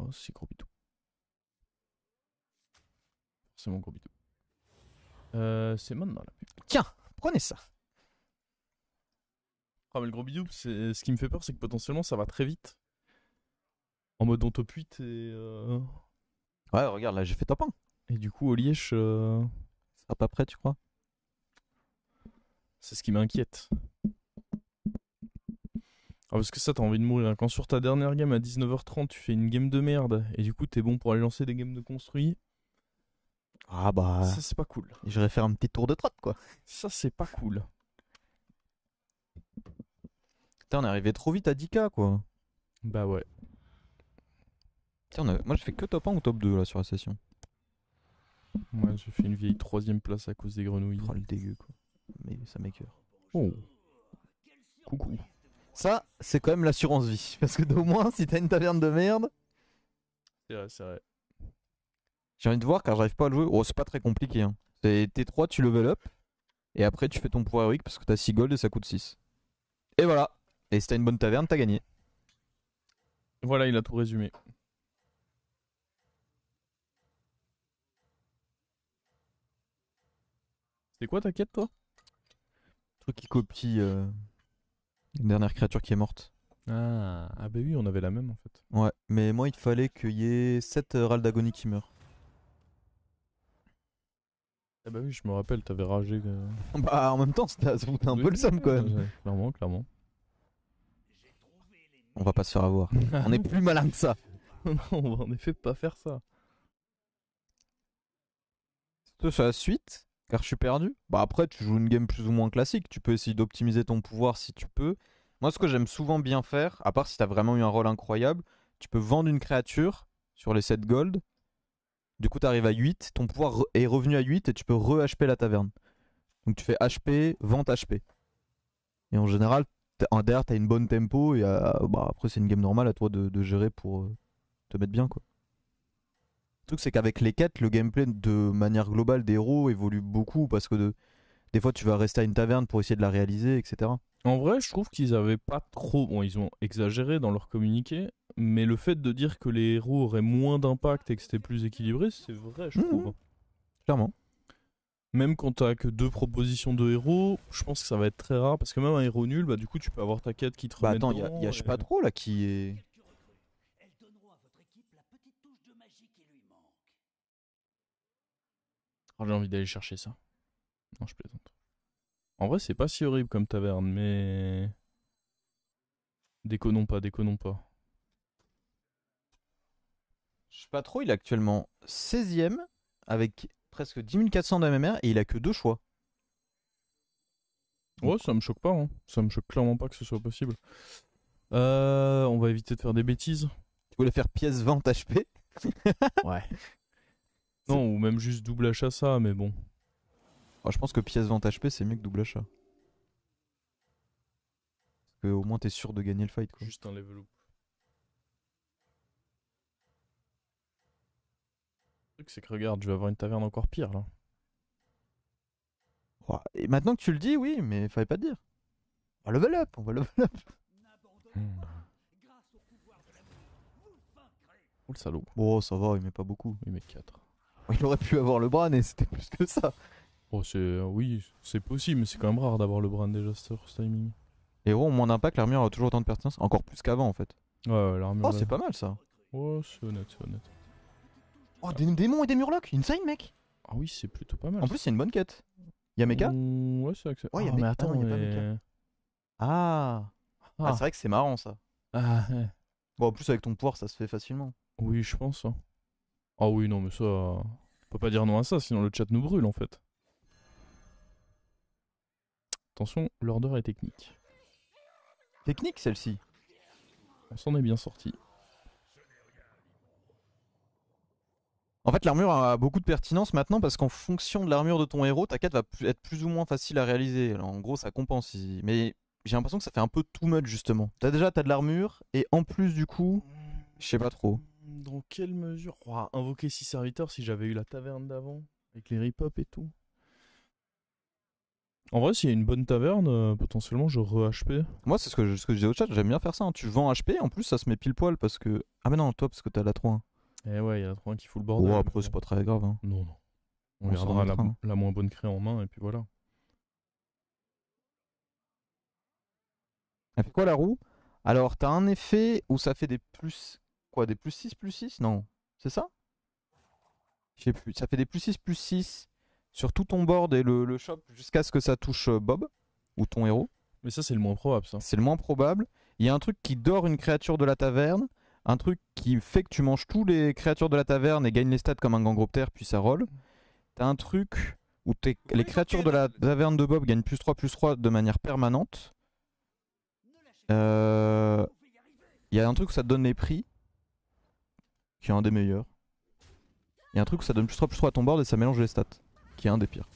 Oh, c'est gros bidou. Forcément gros bidou. C'est maintenant la pub. Tiens, prenez ça. Ah, mais le gros bidou, ce qui me fait peur, c'est que potentiellement ça va très vite. En mode on top 8 Ouais, regarde, là j'ai fait top 1. et du coup, au Liège, Ça sera pas prêt, tu crois? c'est ce qui m'inquiète. Ah, parce que ça, t'as envie de mourir. Quand sur ta dernière game à 19h30, tu fais une game de merde et du coup, t'es bon pour aller lancer des games de construit, Ah bah, ça, c'est pas cool. j'irai faire un petit tour de trotte quoi. Ça, c'est pas cool. Putain, on est arrivé trop vite à 10K quoi. Bah ouais. Putain, moi je fais que top 1 ou top 2 là sur la session. Moi, j'ai fait une vieille 3ème place à cause des grenouilles. Oh le dégueu quoi. Mais ça m'écoeure. Oh. Coucou. Ça, c'est quand même l'assurance vie. Parce que au moins, si t'as une taverne de merde, C'est vrai, c'est vrai. j'ai envie de voir car j'arrive pas à le jouer. Oh, c'est pas très compliqué. Hein. C'est T3, tu level up. Et après, tu fais ton pouvoir héroïque parce que t'as 6 gold et ça coûte 6. Et voilà. Et si t'as une bonne taverne, t'as gagné. Voilà, il a tout résumé. C'est quoi ta quête, toi? Truc qui copie une dernière créature qui est morte. Ah bah oui, on avait la même en fait. Ouais, mais moi il fallait qu'il y ait 7 râles d'agonie qui meurent. Ah bah oui, je me rappelle, t'avais ragé. Bah en même temps, ça foutait un peu le seum quand même. Ouais, clairement, clairement. On va pas se faire avoir. On est plus malin que ça. Non, on va en effet pas faire ça. Sur la suite, car je suis perdu. Bah après, tu joues une game plus ou moins classique. Tu peux essayer d'optimiser ton pouvoir si tu peux. Moi, ce que j'aime souvent bien faire, à part si t'as vraiment eu un rôle incroyable, tu peux vendre une créature sur les 7 gold. Du coup, t'arrives à 8. Ton pouvoir est revenu à 8 et tu peux re-HP la taverne. Donc tu fais HP, vente HP. Et en général, derrière, t'as une bonne tempo. Et bah, après, c'est une game normale à toi de gérer pour te mettre bien quoi. Le truc, c'est qu'avec les quêtes, le gameplay de manière globale des héros évolue beaucoup parce que des fois, tu vas rester à une taverne pour essayer de la réaliser, etc. En vrai, je trouve qu'ils avaient pas trop. Bon, ils ont exagéré dans leur communiqué, mais le fait de dire que les héros auraient moins d'impact et que c'était plus équilibré, c'est vrai, je trouve. Clairement. Même quand t'as que deux propositions de héros, je pense que ça va être très rare parce que même un héros nul, bah du coup, tu peux avoir ta quête qui te Bah remet attends, dedans. y a je sais pas trop là qui est. Ah, j'ai envie d'aller chercher ça. Non, je plaisante. En vrai, c'est pas si horrible comme taverne, mais. Déconnons pas, déconnons pas. Je sais pas trop, il est actuellement 16ème avec presque 10 400 de MMR et il a que deux choix. Ouais, ça me choque pas, hein. Ça me choque clairement pas que ce soit possible. On va éviter de faire des bêtises. Tu voulais faire pièce vente HP. Ouais. Non, ou même juste double achat ça, mais bon. Oh, je pense que pièce vente HP c'est mieux que double achat. Parce que au moins t'es sûr de gagner le fight quoi. Juste un level up. Le truc, c'est que regarde, je vais avoir une taverne encore pire là. Oh, et maintenant que tu le dis, oui, mais fallait pas te dire. On va level up, on va level up. Oh le salaud. Bon, ça va, il met pas beaucoup. Il met 4. Il aurait pu avoir le bras, mais c'était plus que ça. Oh, c'est. Oui, c'est possible, mais c'est quand même rare d'avoir le Bran déjà sur ce timing. Les héros ont moins d'impact, l'armure a toujours autant de pertinence, encore plus qu'avant en fait. Ouais, l'armure. Oh, là. c'est pas mal ça. Oh, c'est honnête, c'est honnête. Oh, des démons et des murlocs, insane mec. Ah oui, c'est plutôt pas mal. En plus, c'est une bonne quête. Y'a Mecha Ouais, c'est vrai que c'est. Ouais, y a Ah, mais Mecha. attends, Ah non, y a pas mais. Mecha. Ah. Ah, c'est vrai que c'est marrant ça. Ah, ouais. Bon, en plus, avec ton pouvoir, ça se fait facilement. Oui, je pense. Hein. Ah oui, non, mais ça. On peut pas dire non à ça, sinon le chat nous brûle en fait. Attention, l'order est technique. Technique celle-ci. On s'en est bien sorti. En fait, l'armure a beaucoup de pertinence maintenant parce qu'en fonction de l'armure de ton héros, ta quête va être plus ou moins facile à réaliser. Alors, en gros, ça compense ici. Mais j'ai l'impression que ça fait un peu too much justement. T'as de l'armure et en plus, du coup, je sais pas trop. Dans quelle mesure invoquer 6 serviteurs si j'avais eu la taverne d'avant avec les rip-up et tout. En vrai, s'il y a une bonne taverne, potentiellement je re-HP. Moi, c'est ce que je disais au chat, j'aime bien faire ça, hein. Tu vends HP, en plus ça se met pile poil parce que. Ah, mais non, toi, parce que t'as la 3. Et ouais, il y a trop un qui fout le Bon, bordel. après, Mais c'est bon. pas très grave, hein. Non, non. On On s'en gardera remettra, hein. la moins bonne craie en main et puis voilà. Elle fait quoi la roue? Alors, t'as un effet où ça fait des plus. Quoi, des plus 6 plus 6? Non. C'est ça? Je sais plus. Ça fait des plus 6 sur tout ton board et le shop jusqu'à ce que ça touche Bob ou ton héros. Mais ça, c'est le moins probable, ça. C'est le moins probable. Il y a un truc qui dore une créature de la taverne. Un truc qui fait que tu manges tous les créatures de la taverne et gagnes les stats comme un gangroptère, puis ça roll. T'as un truc où les créatures de la taverne de Bob gagnent plus 3 de manière permanente. Il y a un truc où ça te donne les prix, qui est un des meilleurs. Il y a un truc où ça donne plus 3 à ton board et ça mélange les stats, qui est un des pires.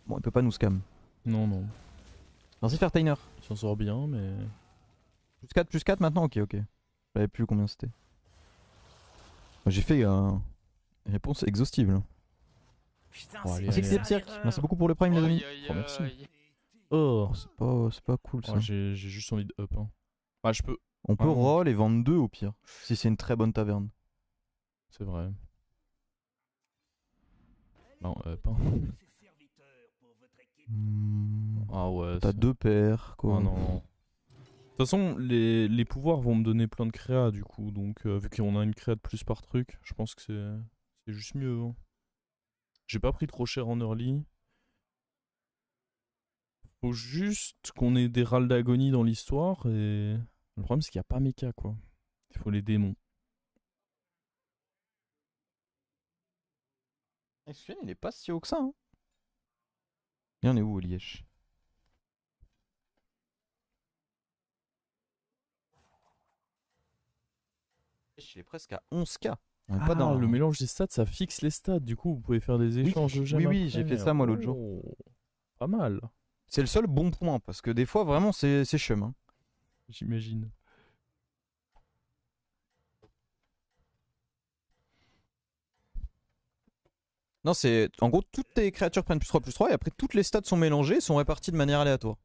Bon, il peut pas nous scam. Non, non. Merci Fairtainer. Il s'en sort bien, mais. Plus 4 maintenant? Ok, ok. Je savais plus combien c'était. J'ai fait une réponse exhaustive là. Putain, Bon, allez, Merci allez. Xeptirk. Merci beaucoup pour le prime les amis. Oh, merci. Oh, C'est pas cool ça. oh, j'ai juste envie de up. Hein. Ah, je peux. On peut Ah. roll et vendre 2 au pire. Si c'est une très bonne taverne. C'est vrai. Non, up. Hein. Ah ouais. T'as c'est- 2 paires quoi. Ah non, non. De toute façon, les pouvoirs vont me donner plein de créas du coup. Donc, vu qu'on a une créa de plus par truc, je pense que c'est juste mieux. Hein. J'ai pas pris trop cher en early. Faut juste qu'on ait des râles d'agonie dans l'histoire. Et le problème, c'est qu'il n'y a pas méca quoi. Il faut les démons. Celui-là, il est pas si haut que ça. Hein. Il en est où, Liège? Il est presque à 11K. On est Ah, pas dans le mélange des stats, ça fixe les stats. Du coup, vous pouvez faire des échanges de gemmes. oui, après. j'ai fait ça, moi, l'autre jour. Oh, pas mal, C'est le seul bon point parce que des fois, vraiment, c'est chum. Hein. j'imagine. Non, c'est. En gros, toutes tes créatures prennent plus 3 et après, toutes les stats sont mélangées et sont réparties de manière aléatoire.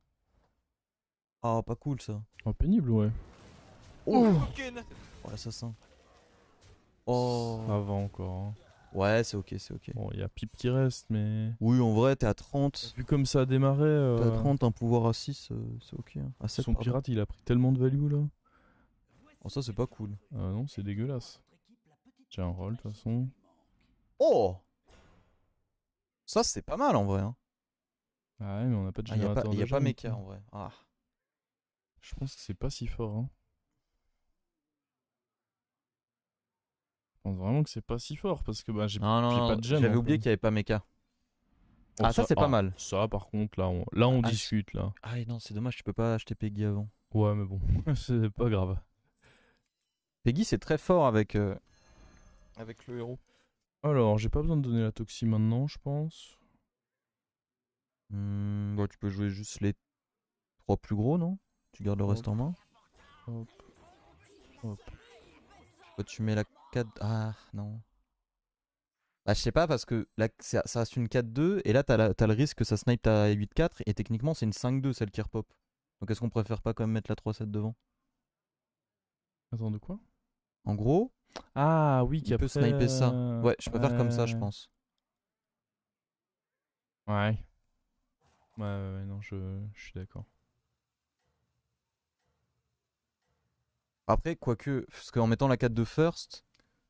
Ah, pas cool ça. Oh, pénible, ouais. Oh, l'assassin. Oh. Ça va encore. Hein. Ouais, c'est ok, c'est ok. Bon, il y a Pipe qui reste, mais. Oui, en vrai, t'es à 30. Vu comme ça a démarré. T'es à 30, un pouvoir à 6, c'est ok. Hein. À 7, Son pirate, il a pris tellement de value là. Oh, ça, c'est pas cool. Ah non, c'est dégueulasse. J'ai un roll de toute façon. Oh! Ça, c'est pas mal en vrai. Hein. Ah ouais, mais on n'a pas de Ah, y a générateur pas, de y a pas gemmes, méca quoi. en vrai. Ah. Je pense que c'est pas si fort. Hein. Je pense vraiment que c'est pas si fort parce que bah, j'ai Non, pas de gemmes. j'avais en oublié fait. qu'il y avait pas méca. Oh, Ah, ça, c'est pas mal. Ça, par contre, là, on Ah, discute là. Ah non, c'est dommage, tu peux pas acheter Peggy avant. Ouais, mais bon, c'est pas grave. Peggy, c'est très fort avec le héros. Alors, j'ai pas besoin de donner la toxie maintenant, je pense. Bon, tu peux jouer juste les 3 plus gros, non? Tu gardes le reste en main. Hop. Hop. Toi, tu mets la 4. Ah, non. Bah, je sais pas, parce que là, ça reste une 4-2, et là, t'as le risque que ça snipe ta 8-4, et techniquement, c'est une 5-2, celle qui repop. Donc, est-ce qu'on préfère pas quand même mettre la 3-7 devant? Attends, de quoi? En gros, Ah oui, il peut sniper ça. Ouais, je préfère comme ça, je ouais. pense. Ouais. Ouais, non, je suis d'accord. Après, quoique, parce qu'en mettant la 4 de first,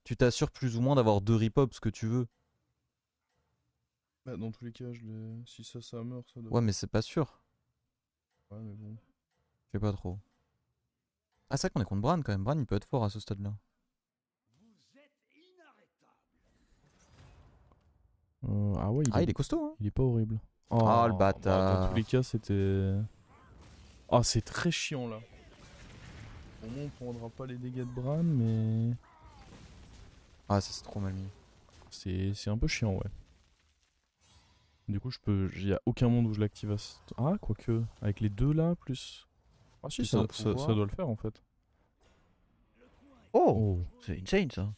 tu t'assures plus ou moins d'avoir 2 ripops que tu veux. Bah, dans tous les cas, si ça meurt, ça doit. Ouais, mais c'est pas sûr. Ouais, mais bon. Je sais pas trop. Ah, c'est vrai qu'on est contre Bran quand même. Bran, il peut être fort à ce stade-là. Ah ouais, Ah, il est costaud, hein. il est pas horrible. Ah, le bah, bâtard. dans tous les cas, c'était. Ah, c'est très chiant là. Au moins, on prendra pas les dégâts de Bran, mais. Ah, ça c'est trop mal mis. C'est un peu chiant, ouais. Du coup, il y a aucun monde où je l'active à. Ah, quoique. Avec les deux là, plus. Ah, si, Plus ça, un ça pouvoir. doit le faire en fait. Oh, Oh. c'est insane ça.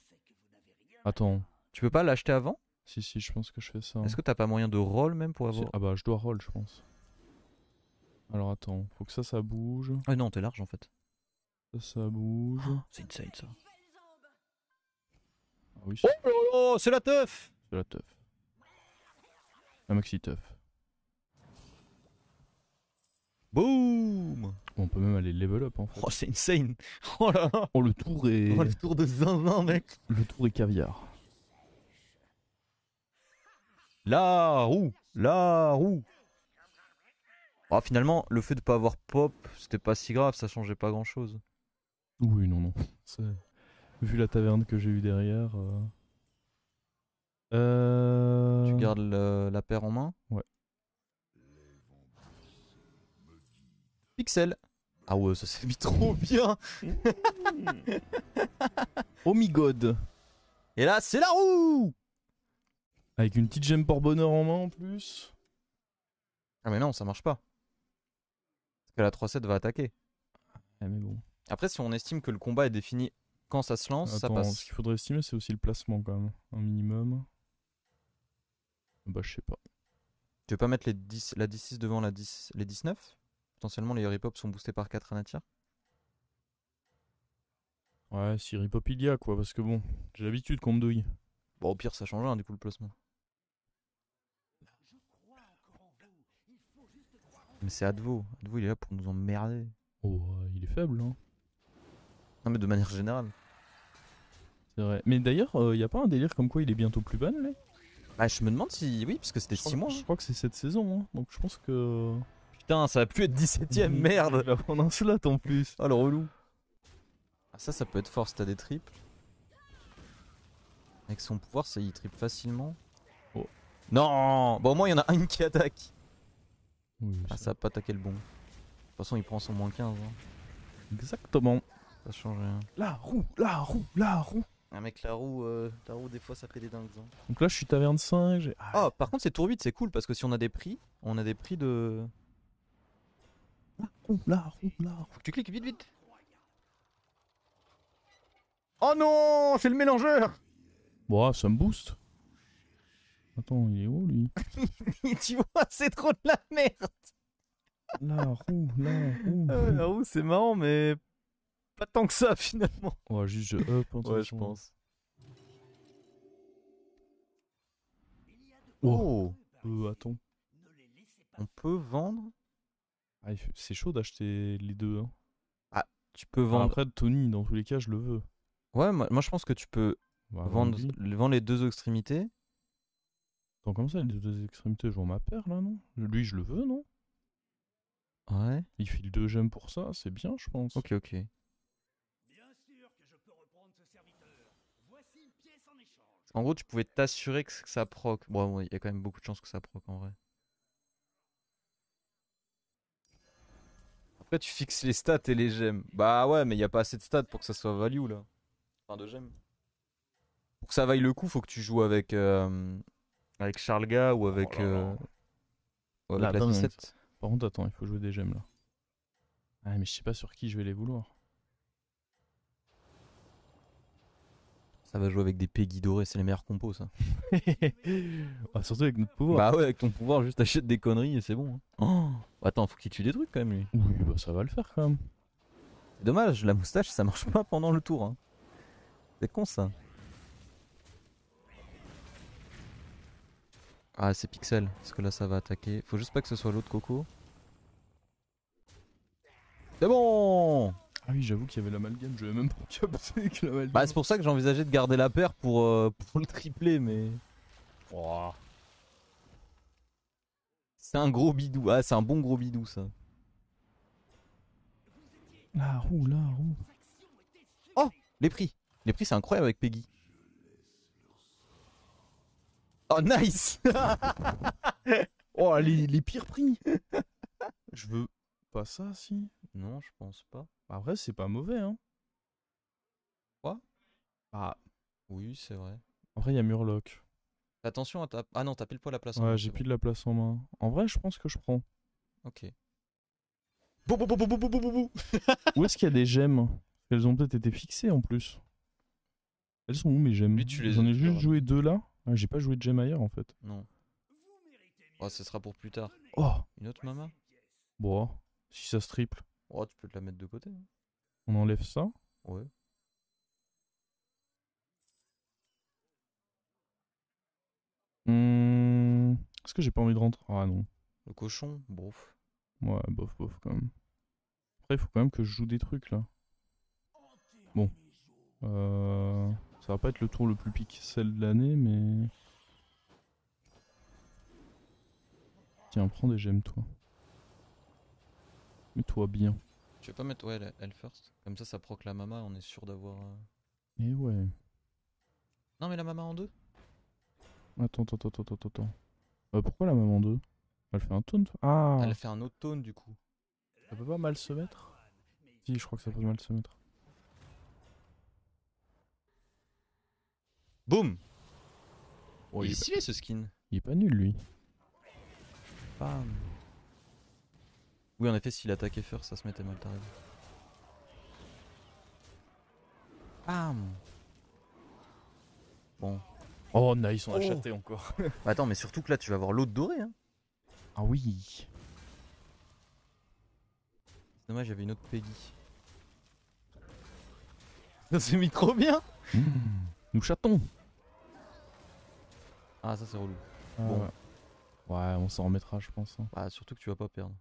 Attends. Tu peux pas l'acheter avant? Si, je pense que je fais ça. Est-ce que t'as pas moyen de roll même pour Si- avoir... Ah bah, je dois roll, je pense. Alors attends, faut que ça bouge. Ah non, t'es large en fait. Ça bouge. C'est insane ça. Ah oui, Oh là là, c'est la teuf. c'est la teuf. La maxi teuf. Boum. On peut même aller level up en fait. Oh, c'est insane. Oh là là. Oh, le tour est. Oh, le tour de zinzin, mec. Le tour est caviar. La roue. La roue. Oh, finalement, le fait de pas avoir pop, c'était pas si grave, ça changeait pas grand chose. Oui, non. Vu la taverne que j'ai eue derrière. Tu gardes la paire en main? Ouais. Pixel. Ah ouais, ça s'est mis trop bien. Oh my god. Et là, c'est la roue. Avec une petite gemme pour bonheur en main en plus. Ah mais non, ça marche pas. Parce que la 3-7 va attaquer. Ah mais bon. Après, si on estime que le combat est défini quand ça se lance, ça Attends, passe. ce qu'il faudrait estimer, c'est aussi le placement quand même. Un minimum. Bah, je sais pas. Tu veux pas mettre la 10-6 devant les 19? Potentiellement, les Harry Pop sont boostés par 4 Anatia. Ouais, si Ripop il y a quoi, parce que bon, j'ai l'habitude qu'on me douille. Bon, au pire, ça change rien du coup le placement. Mais c'est Advo. Advo, il est là pour nous emmerder. Oh, il est faible, hein. Non, mais de manière générale. C'est vrai. Mais d'ailleurs, y a pas un délire comme quoi il est bientôt plus ban, là? Bah, je me demande si. Oui, parce que c'était 6 mois. Je crois que c'est cette saison, hein. Donc je pense que. Putain, ça va plus être 17ème, merde. Il va prendre un slot en plus. Oh le relou. Ah, ça peut être fort si t'as des triples. Avec son pouvoir, ça il triple facilement. Oh. Non. Bon, au moins, il y en a un qui attaque. Oui, Ah, ça va pas attaquer le bon. De toute façon, il prend son moins 15. Hein. Exactement. Ça change rien. La roue, la roue, la roue. Ah, mec, la roue, des fois, ça fait des dingues. Hein. Donc là, je suis taverne 5. Oh, par contre, c'est tour 8, c'est cool parce que si on a des prix de. La roue, la roue, la roue. Faut que tu cliques vite, vite. Oh non, c'est le mélangeur. Bon, ça me booste. Attends, il est où lui? Tu vois, c'est trop de la merde. La roue, la roue. La roue, c'est marrant, mais pas tant que ça finalement. Ouais, juste je up. Ouais, je pense. Oh. Attends. On peut vendre. Ah, c'est chaud d'acheter les deux. Hein. Ah, tu peux vendre. Après, Tony, dans tous les cas, je le veux. Ouais, moi je pense que tu peux Bah, vendre les deux extrémités. Attends, comme ça, les deux extrémités, je vends ma paire là, non? Lui, je le veux, non? Ouais. Il file 2 gemmes pour ça, c'est bien, je pense. Ok, ok. En gros, tu pouvais t'assurer que ça proc. Bon, il y a quand même beaucoup de chances que ça proc en vrai. Après, tu fixes les stats et les gemmes. Bah ouais, mais il n'y a pas assez de stats pour que ça soit value là. Enfin, de gemmes. Pour que ça vaille le coup, faut que tu joues avec Charlga ou avec, ou avec la Attends, 17. Par contre, attends, il faut jouer des gemmes là. Ah, mais je sais pas sur qui je vais les vouloir. Ça va jouer avec des Peggy dorés, c'est les meilleurs compos ça. Ah, surtout avec notre pouvoir. Bah ouais, avec ton pouvoir, juste achète des conneries et c'est bon. Hein. Oh, attends, faut qu'il tue des trucs quand même lui. Oui, bah ça va le faire quand même. C'est dommage, la moustache ça marche pas pendant le tour. Hein. C'est con ça. Ah, c'est Pixel, parce que là ça va attaquer. Faut juste pas que ce soit l'autre Coco. C'est bon. Ah oui, j'avoue qu'il y avait l'amalgame, je vais même pas capter que l'amalgame. Bah c'est pour ça que j'ai envisagé de garder la paire pour le tripler, mais... Oh. C'est un gros bidou. Ah, c'est un bon gros bidou ça. La roue, la roue. Oh, les prix. Les prix c'est incroyable avec Peggy. Oh nice. Oh, les pires prix. Je veux pas ça, si. Non, je pense pas. Après, c'est pas mauvais, hein. Quoi? Ah. Oui, c'est vrai. Après, il y a Murloc. Attention à ta... Ah non, t'as pile poil la place en Ouais, main, j'ai c'est plus de la place en main. En vrai, je pense que je prends. bon. Ok. Où est-ce qu'il y a des gemmes? Elles ont peut-être été fixées en plus. Elles sont où mes gemmes? Lui, tu les J'en ai as juste pas. joué 2 là. Ah, j'ai pas joué de Gemmaillère en fait. Non. Oh, ce sera pour plus tard. Oh. Une autre mama? Bon, si ça se triple, Oh, tu peux te la mettre de côté. Hein. on enlève ça. Ouais. Est-ce que j'ai pas envie de rentrer? Ah non. Le cochon, bof. Ouais, bof, bof quand même. Après, il faut quand même que je joue des trucs là. Bon. Ça va pas être le tour le plus pixel de l'année, mais. Tiens, prends des gemmes, toi. Mets-toi bien. Tu veux pas mettre ouais, elle first? Comme ça proc la mama, on est sûr d'avoir. Et ouais. Non, mais la mama en deux? Attends. Pourquoi la maman 2? Elle fait un taunt? Ah! Elle fait un autre tone du coup. Ça peut pas mal se mettre? Si, je crois que ça peut mal se mettre. Boum! Oh, il est stylé ce skin. il est pas nul lui. Bam. Oui, en effet, s'il attaquait first, ça se mettait mal, t'as raison. Bam! Bon. Oh nice, on a Oh. chaté encore. Bah attends, mais surtout que là, tu vas avoir l'autre doré. Hein. Ah oui. C'est dommage, j'avais une autre Peggy. Ça s'est mis trop bien! Nous chatons. Ah, ça c'est relou. Bon. Ouais, on s'en remettra, je pense. Hein. Bah, surtout que tu vas pas perdre.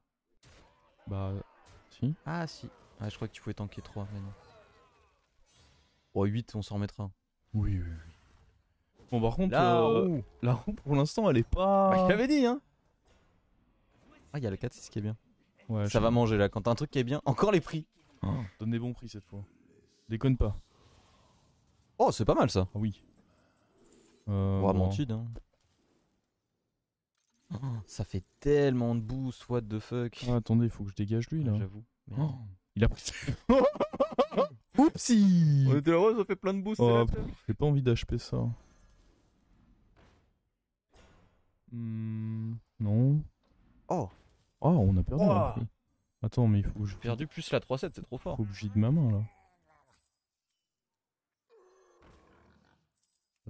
Bah, si. Ah, si. Ah, je crois que tu pouvais tanker 3, mais non. Oh, 8, on s'en remettra. Oui. Bon, par contre, La roue. la roue pour l'instant, elle est pas. Bah, je t'avais dit, hein! Ah, il y a le 4-6 qui est bien. Ouais, Ça va manger là, quand t'as un truc qui est bien. Encore les prix! Oh, donne des bons prix cette fois. Déconne pas. Oh, c'est pas mal ça! Ah oui. Oh, bon. mentide, hein. Oh, ça fait tellement de boost, what the fuck! Ah, attendez, il faut que je dégage lui là. J'avoue. Oh, il a pris. Oupsie! On était heureux, ça fait plein de boosts. Oh, j'ai pas envie d'HP ça. Non. Oh! Oh, on a perdu. Oh. Là. Attends, mais il faut que je. Perdu plus la 3-7, c'est trop fort. Faut que je vide ma main là.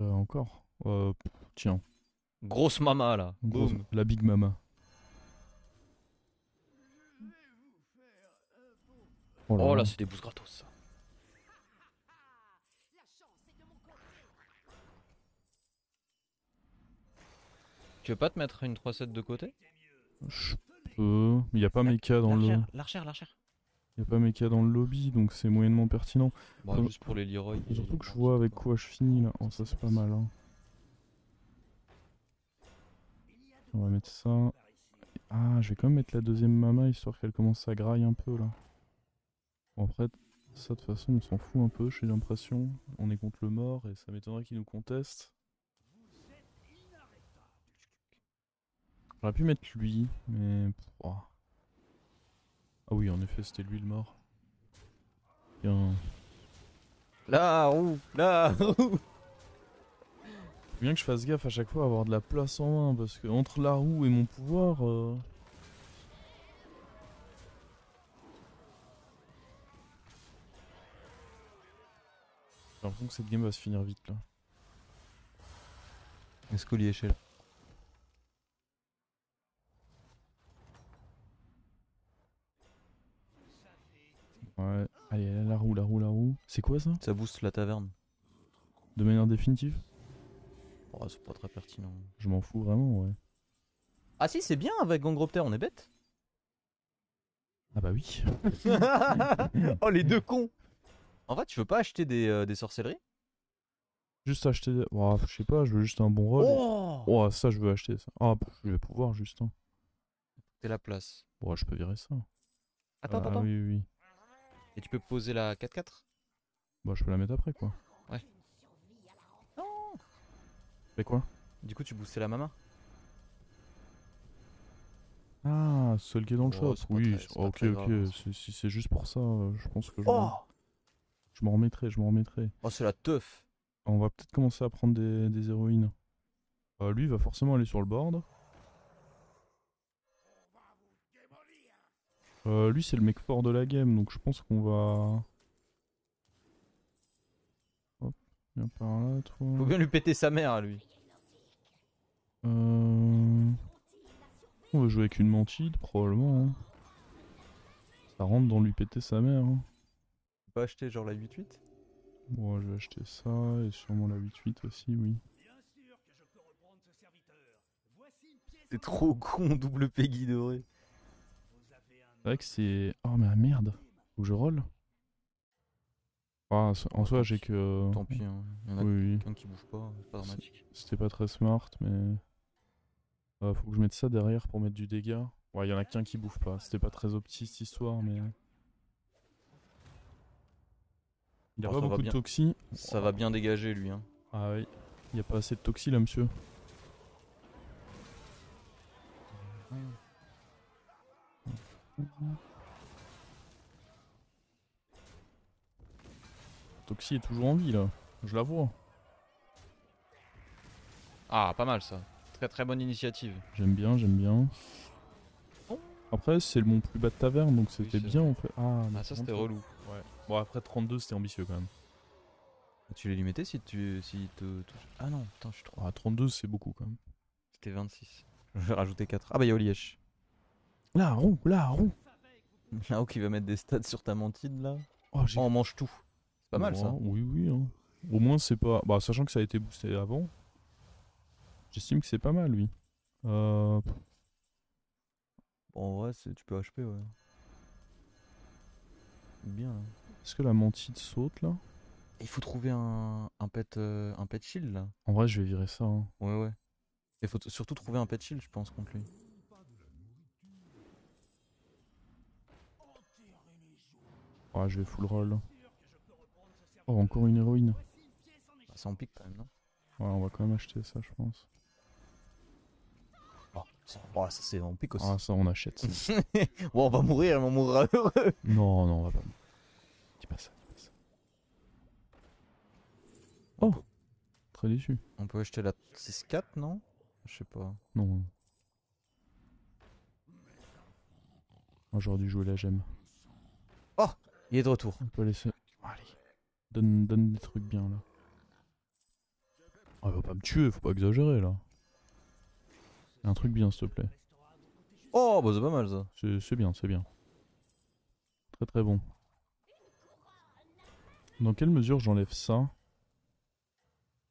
Encore. Tiens. Grosse mama là. Grosse- Boum. La Big Mama. Oh là, c'est des boosts gratos ça. Tu veux pas te mettre une 3-7 de côté? Je peux. Mais y a pas Mecha dans le. L'archère. Y a pas Mecha dans le lobby, donc c'est moyennement pertinent. Bon, Comme- juste pour les Leroy. Et surtout que je vois avec quoi je finis là. Oh, ça c'est pas mal. Hein. On va mettre ça. Ah, je vais quand même mettre la deuxième Mama histoire qu'elle commence à grailler un peu là. Bon, après, ça de toute façon, on s'en fout un peu, j'ai l'impression. On est contre le mort et ça m'étonnerait qu'il nous conteste. J'aurais pu mettre lui, mais. Oh. Ah oui, en effet, c'était lui le mort. Bien. La roue. Faut bien que je fasse gaffe à chaque fois à avoir de la place en main parce que entre la roue et mon pouvoir. J'ai l'impression que cette game va se finir vite là. Escolier échelle. Ouais, allez, la roue. C'est quoi ça? Ça booste la taverne. De manière définitive? Oh, c'est pas très pertinent. Je m'en fous vraiment, ouais. Ah si, c'est bien avec Gangropter, on est bête. Ah bah oui. Oh, les deux cons. En fait, tu veux pas acheter des sorcelleries? Juste acheter. Oh, je sais pas, je veux juste un bon rôle. Oh, Oh, ça, je veux acheter ça. Ah, je vais pouvoir juste. Hein. c'est la place. Bon, je peux virer ça. Attends. Ah, oui. Et tu peux poser la 4-4? Bon, je peux la mettre après quoi. Ouais. Non. Fais quoi? Du coup, tu boostais la mama? Ah, seul qui est dans le shop. C'est pas Oui, très- c'est pas ok, très grave, hein. Si c'est juste pour ça, je pense que Oh, je m'en remettrai. oh c'est la teuf. On va peut-être commencer à prendre des héroïnes. Lui, il va forcément aller sur le board. Lui, c'est le mec fort de la game, donc je pense qu'on va. Hop, viens par là, toi. Faut bien lui péter sa mère à lui. On va jouer avec une mantide, probablement. Hein. Ça rentre dans lui péter sa mère. Hein. Tu peux acheter genre la 8-8? Bon, je vais acheter ça et sûrement la 8-8 aussi, oui. C'est trop con, double Peggy doré. C'est vrai que c'est. Oh, mais merde. Faut que je roll. Ah, en Bon, soi, tant j'ai pis. que. Tant pis, hein. Il y en a Oui, oui. qu'un qui bouge pas, c'est pas dramatique. C'était pas très smart, mais. Faut que je mette ça derrière pour mettre du dégât. Ouais, il y en a qu'un qui bouffe pas. C'était pas très opti cette histoire, mais. Il a Oh, pas ça va beaucoup de bien. toxi. Ça va bien dégager lui. Hein. Ah oui. Il y a pas assez de toxi là, monsieur. Toxi est toujours en vie là. Je la vois. Ah, pas mal ça. Très très bonne initiative. J'aime bien, j'aime bien. Oh. Après, c'est mon plus bas de taverne, donc Oui, c'était c'est bien vrai. en fait. Ah, mais Ah, ça par c'était contre, relou. ouais. Bon, après 32, c'était ambitieux quand même. Tu l'as limité si si te touche. Ah non, putain, je suis trop. Ah, 32, c'est beaucoup quand même. C'était 26. Je vais rajouter 4. Ah bah y'a Olièche. La roue, la roue. Là qui va mettre des stats sur ta mantide là. Oh, j'ai. Oh, on mange tout. C'est pas mal Ouais, ça. oui, oui. Hein. Au moins, c'est pas. Bah, sachant que ça a été boosté avant, j'estime que c'est pas mal, lui. Euh. Bon, en vrai, tu peux HP, ouais. Bien là. Est-ce que la mantide saute là? Il faut trouver un pet shield là. En vrai, je vais virer ça. Hein. Ouais, ouais. Il faut surtout trouver un pet shield, je pense, contre lui. Ah, je vais full roll. Oh, encore une héroïne. Bah, ça en pique quand même, non? Ouais, on va quand même acheter ça, je pense. Oh, ça c'est en pique aussi. Ah, ça, on achète. Bon, on va mourir, mais on mourra heureux. Non, non, on va pas. Dis pas ça, dis pas ça. Oh, très déçu. On peut acheter la 6-4, non? Je sais pas. Non. Non. Ah, j'aurais dû jouer la gemme. Oh, il est de retour. On peut laisser. Allez. Donne des trucs bien là. Ah, il va pas me tuer, faut pas exagérer là. Un truc bien, s'il te plaît. Oh, bah c'est pas mal ça. C'est bien, c'est bien. Très très bon. Dans quelle mesure j'enlève ça?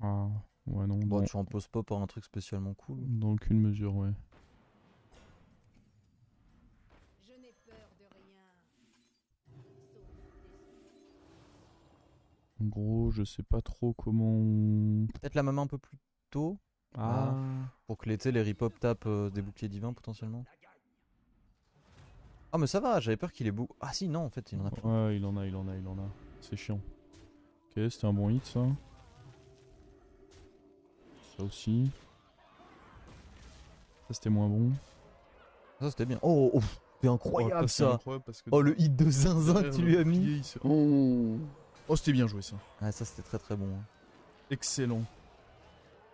Ah, ouais, non. Bon, tu en poses pas par un truc spécialement cool. Dans aucune mesure, ouais. Je n'ai peur de rien. En gros, je sais pas trop comment. Peut-être la maman un peu plus tôt. Ah. Pour que les rip-hop tapent des boucliers divins potentiellement. Ah, mais ça va, j'avais peur qu'il ait beau. Ah, si, non, en fait, il en a plein. Ouais, il en a, il en a, il en a. C'est chiant. Ok, c'était un bon hit ça. Ça aussi. Ça c'était moins bon. Ça, c'était bien. Oh, oh, c'est incroyable c'est ça. incroyable parce que Oh, le hit de zinzin que tu lui as mis. Oh, c'était bien joué ça. Ah, ça, c'était très très bon. Hein. Excellent.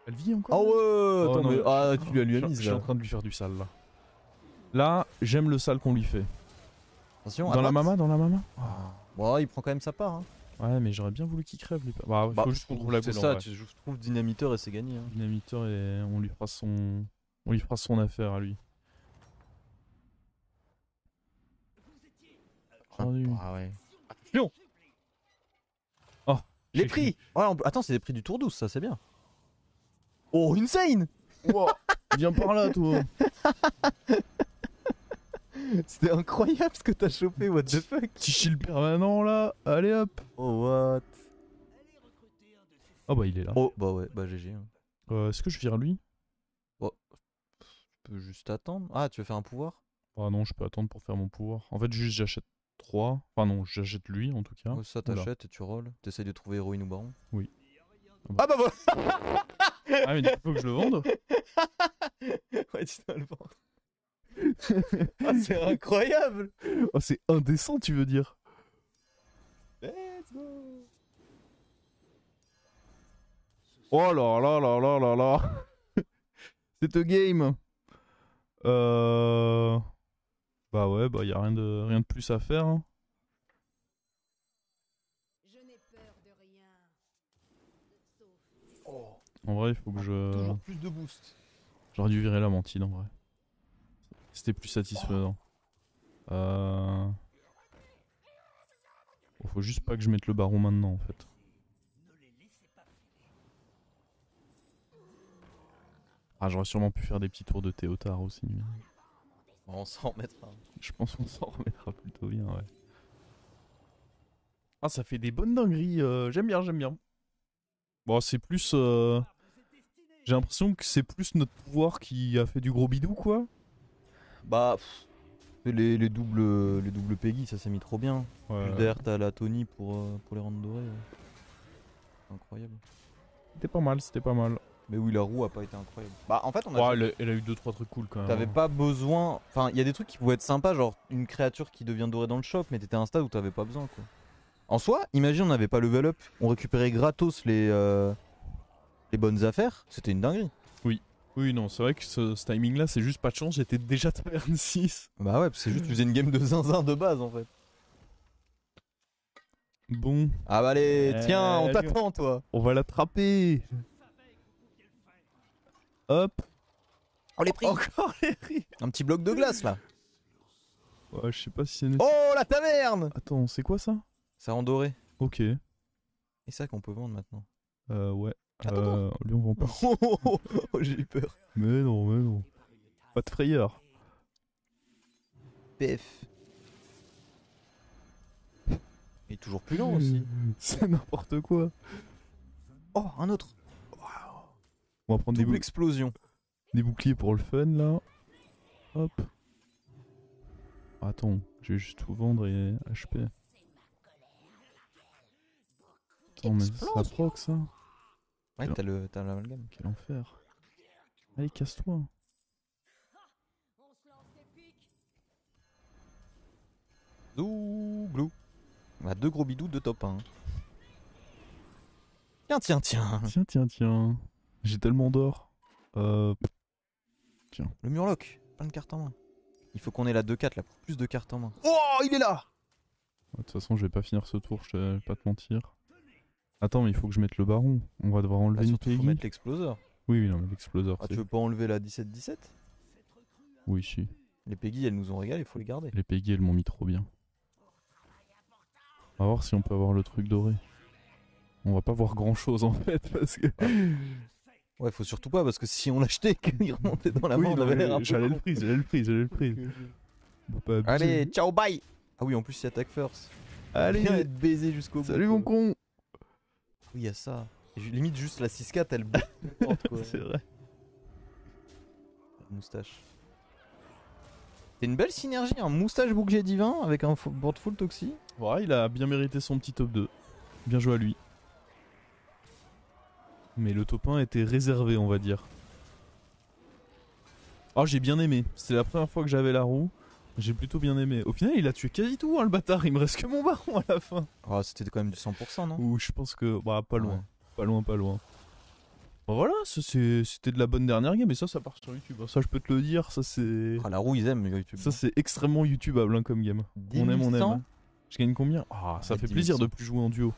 Elle vit Ah encore? ouais, Oh, attends, non, mais. Ah, tu lui as Je mis suis là. en train de lui faire du sale là. Là, j'aime le sale qu'on lui fait. Attention, à Dans la droite. mama, dans la mama. Ah. Bon, il prend quand même sa part. Hein. Ouais, mais j'aurais bien voulu qu'il crève lui. Bah, faut juste qu'on trouve la C'est goule. ça, tu trouves dynamiteur et c'est gagné. Hein. Dynamiteur et on lui fera son affaire à lui. Ah, Oh, oui. ah ouais. Attention. Oh, Les j'ai- prix. Attends, c'est les prix du tour 12, ça c'est bien. Oh, insane. Wow. Viens par là, toi. C'était incroyable ce que t'as chopé, what the fuck. Petit shield permanent là. Allez hop. Oh, what. Ah bah il est là. Oh, bah ouais, bah GG. Hein. Est-ce que je vire lui? Tu peux juste attendre. Ah, tu veux faire un pouvoir? Ah non, je peux attendre pour faire mon pouvoir. En fait, juste j'achète 3. Enfin non, j'achète lui en tout cas. Ouais, ça Oula. t'achètes et tu rolls. T'essayes de trouver héroïne ou baron. Oui. Ah bah voilà. Ah mais du coup, faut que je le vende. Ouais, tu dois le vendre. Ah, c'est incroyable. Oh, c'est indécent, tu veux dire? Let's go. Oh là là là là là là. C'est a game. Bah ouais, bah y a rien de plus à faire. Hein. Je n'ai peur de rien. Sauf Oh, En vrai, il faut que je. toujours plus de boost. J'aurais dû virer la mantide en vrai. C'était plus satisfaisant. Oh, faut juste pas que je mette le baron maintenant en fait. Ah, j'aurais sûrement pu faire des petits tours de Théotard aussi. Mais On s'en remettra. je pense qu'on s'en remettra plutôt bien, ouais. Ah, ça fait des bonnes dingueries. J'aime bien, j'aime bien. Bon, c'est plus. J'ai l'impression que c'est plus notre pouvoir qui a fait du gros bidou, quoi. Bah, les doubles Peggy, ça s'est mis trop bien. Ouais. Derrière, t'as la Tony pour les rendre dorés. Incroyable. C'était pas mal, c'était pas mal. Mais oui, la roue a pas été incroyable. Bah, en fait, on a. Ouais, elle a eu 2-3 trucs cool quand même. T'avais pas besoin. Enfin, il y a des trucs qui pouvaient être sympas, genre une créature qui devient dorée dans le shop, mais t'étais à un stade où t'avais pas besoin, quoi. En soi, imagine, on n'avait pas level up, on récupérait gratos les bonnes affaires, c'était une dinguerie. Oui, non, c'est vrai que ce timing là, c'est juste pas de chance, j'étais déjà taverne 6. Bah ouais, c'est juste tu faisais une game de zinzin de base en fait. Bon, Ah bah allez, tiens, on allez. t'attend toi. on va l'attraper. Hop. Oh les prix. Encore les rires. Un petit bloc de glace là. Ouais, je sais pas si c'est nécessaire. Oh la taverne. Attends, c'est quoi ça? Ça en doré. Ok. Et ça qu'on peut vendre maintenant. Ouais. Attends. Lui on vend pas. Oh, j'ai eu peur. Mais non, mais non. Pas de frayeur. PF. Il est toujours plus lent aussi. C'est n'importe quoi. Oh, un autre. On va prendre Double explosion. des boucliers pour le fun là. Hop. Attends, je vais juste tout vendre et HP. Attends, mais ça Explose. proc ça. Ouais, t'as l'amalgame. Quel enfer. Allez, casse-toi. Zouglou. On a deux gros bidous, deux top 1. Tiens, tiens, tiens. Tiens. J'ai tellement d'or. Le murloc, plein de cartes en main. Il faut qu'on ait la 2-4 là, pour plus de cartes en main. Oh, il est là. De toute façon, je vais pas finir ce tour, je vais pas te mentir. Attends, mais il faut que je mette le baron. On va devoir enlever Là, une surtout, faut Peggy. mettre l'exploseur. Oui, non, mais l'exploseur. Ah, c'est- tu veux pas enlever la 17-17? Oui, si. Les Peggy, elles nous ont régalé, il faut les garder. Les Peggy, elles m'ont mis trop bien. On va voir si on peut avoir le truc doré. On va pas voir grand chose en fait, parce que. Ouais, faut surtout pas, parce que si on l'achetait, qu'il remontait dans la main, on non, avait mais l'air un peu j'allais le con. prise, j'allais le prise. Faut pas abuser. Allez, ciao, bye. Ah oui, en plus, il attaque first. Allez, Bien être baisé jusqu'au bout. salut mon quoi. con. Oui, il y a ça. Et limite, juste la 6-4, elle bouge n'importe quoi. C'est vrai. Moustache. C'est une belle synergie, un moustache bouclier divin avec un board full toxi. Voilà, il a bien mérité son petit top 2. Bien joué à lui. Mais le top 1 était réservé, on va dire. Oh, j'ai bien aimé. C'était la première fois que j'avais la roue. J'ai plutôt bien aimé. Au final, il a tué quasi tout, hein, le bâtard. Il me reste que mon baron à la fin. Oh, c'était quand même du 100%, non? Ou je pense que. Bah, pas loin. Ouais. Pas loin. Bon, voilà, c'était de la bonne dernière game. Et ça part sur YouTube. Ça, je peux te le dire. Ça, c'est. Ah, la roue, ils aiment YouTube. Ça, c'est extrêmement YouTubeable hein, comme game. 10 On aime. 100. Je gagne combien? Ah, ça Ouais, fait 10 plaisir 100. de plus jouer en duo.